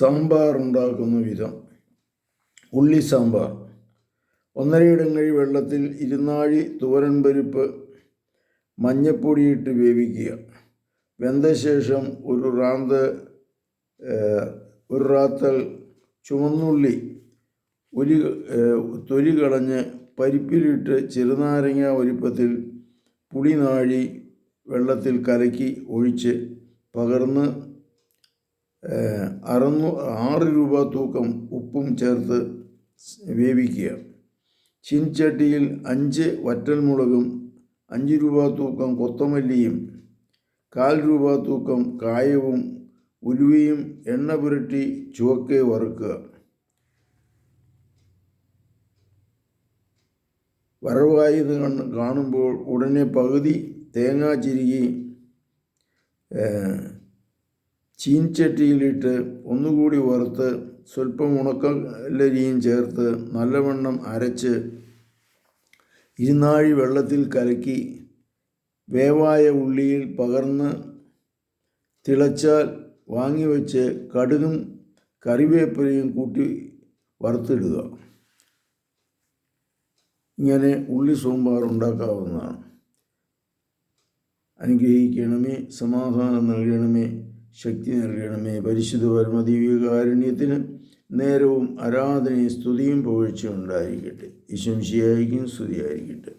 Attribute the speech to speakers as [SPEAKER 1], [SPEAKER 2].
[SPEAKER 1] സാമ്പാർ ഉണ്ടാക്കുന്ന വിധം. ഉള്ളി സാമ്പാർ. 1½ ഇടങ്ങഴി വെള്ളത്തിൽ 2 നാഴി തുവരൻ പരിപ്പ് മഞ്ഞപ്പൊടിയിട്ട് വേവിക്കുക. വെന്ത ശേഷം ഒരു റാത്തൽ ചുവന്നുള്ളി തൊലി കളഞ്ഞ് പരിപ്പിലിട്ട് ചെറുനാരങ്ങ വലിപ്പത്തിൽ പുളി നാഴി വെള്ളത്തിൽ കലക്കി ഒഴിച്ച് പകർന്ന് 6 രൂപ തൂക്കം ഉപ്പും ചേർത്ത് വേവിക്കുക. ചീൻചട്ടിയിൽ 5 വറ്റൽമുളകും 5 രൂപ തൂക്കം കൊത്തമല്ലിയും 1/4 രൂപ തൂക്കം കായവും ഉലുവയും എണ്ണ പുരട്ടി ചുവക്കെ വറുക്കുക. വറവായത് കാണുമ്പോൾ ഉടനെ പകുതി തേങ്ങ ചിരകി ചീൻചട്ടിയിലിട്ട് ഒന്നുകൂടി വറുത്ത് സ്വല്പം ഉണക്കലരിയും ചേർത്ത് നല്ലവണ്ണം അരച്ച് 2 നാഴി വെള്ളത്തിൽ കലക്കി വേവായ ഉള്ളിയിൽ പകർന്ന് തിളച്ചാൽ വാങ്ങിവെച്ച് കടുകും കറിവേപ്പിലയും കൂട്ടി വറുത്തിടുക. ഇങ്ങനെ ഉള്ളി സാമ്പാർ ഉണ്ടാക്കാവുന്നതാണ്. അനുഗ്രഹിക്കണമേ, സമാധാനം നൽകണമേ, ശക്തി നൽകണമേ. പരിശുദ്ധ പരമദിവ്യകാരുണ്യത്തിന് നേരവും ആരാധനയും സ്തുതിയും പുകഴ്ചയും ഉണ്ടായിരിക്കട്ടെ. ഈശോ മിശിഹായ്ക്കും സ്തുതിയായിരിക്കട്ടെ.